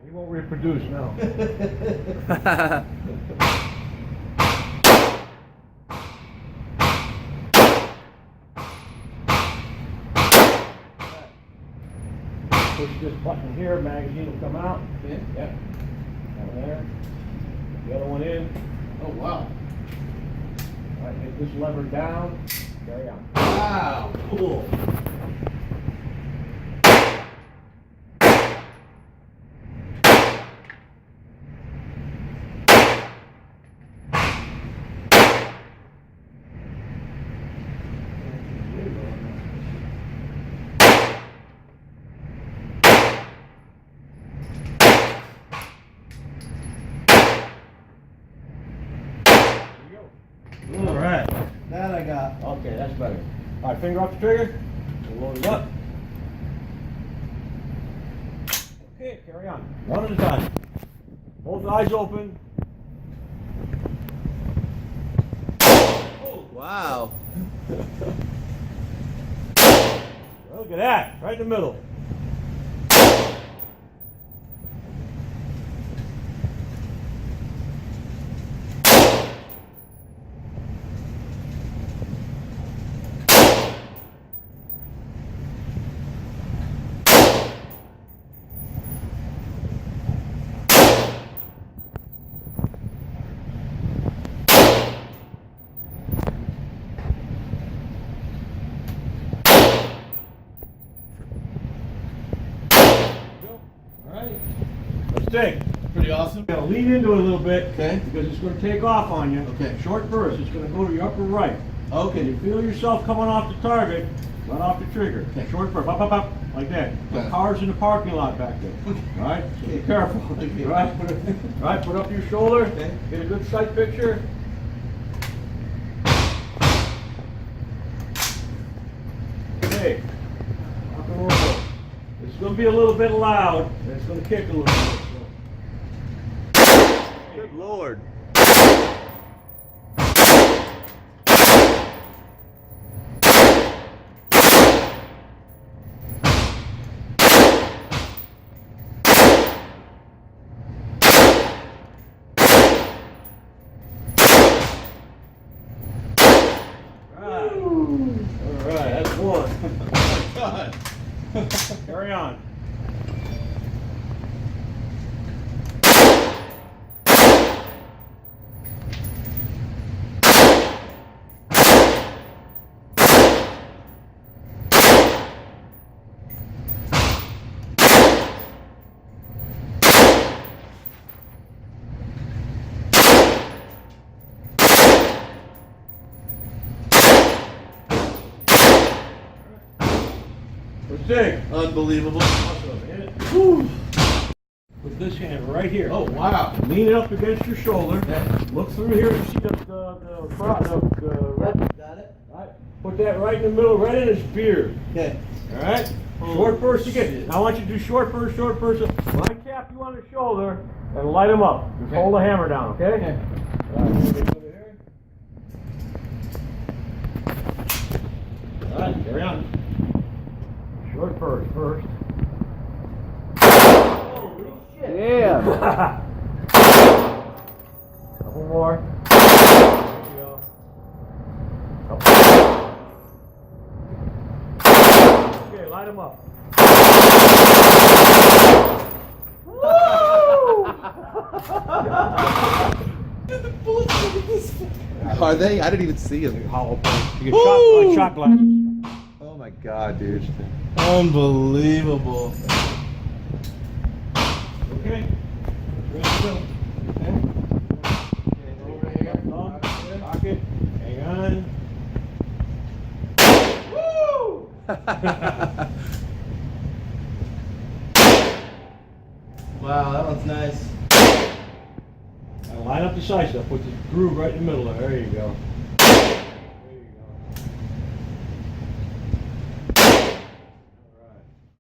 He won't reproduce now. Push this button here, magazine will come out. Okay. Yep. Down there. The other one in. Oh, wow. All right, hit this lever down. Carry on. Wow, cool. All right. That I got. Okay, that's better. All right, finger off the trigger. We'll load it up. Okay, carry on. One at a time. Both eyes open. Wow. Look at that, right in the middle. Let's take. Pretty awesome. You're gonna lean into it a little bit, Okay. because it's gonna take off on you. Okay. Short burst. It's gonna go to your upper right. Okay. You feel yourself coming off the target, run off the trigger. Okay. Short burst, up, up, up, like that. Okay. Cars in the parking lot back there. All right. So be careful. Okay. All right. Put it. All right. Put up your shoulder. Okay. Get a good sight picture. Okay. Rock and roll. It's gonna be a little bit loud, and it's gonna kick a little bit. Good Lord. All right, that's one. Oh, my God. Carry on. Let's dig. Unbelievable. Awesome. Hit it. Whew. Put this hand right here. Oh, wow. Lean it up against your shoulder. Yeah. Look through here and see the red. Got it? All right. Put that right in the middle, right in his beard. Okay. All right. Oh, Short burst again. shit. Now I want you to do short burst, short burst. When I tap you on the shoulder and light him up. Just Okay. hold the hammer down, okay? Okay. All right. Put it here. All right. Carry on. Short burst first. Holy shit. Yeah. Couple more. There you go. Couple. Okay, light them up. Are they? I didn't even see them. Hollow point. You get shot, like shot glasses. Oh my God, dude. Unbelievable. Okay. Ready to go. Okay. Over here. Lock it. Hang on. Woo! Wow, that one's nice. Now line up the side stuff. Put the groove right in the middle there. There you go.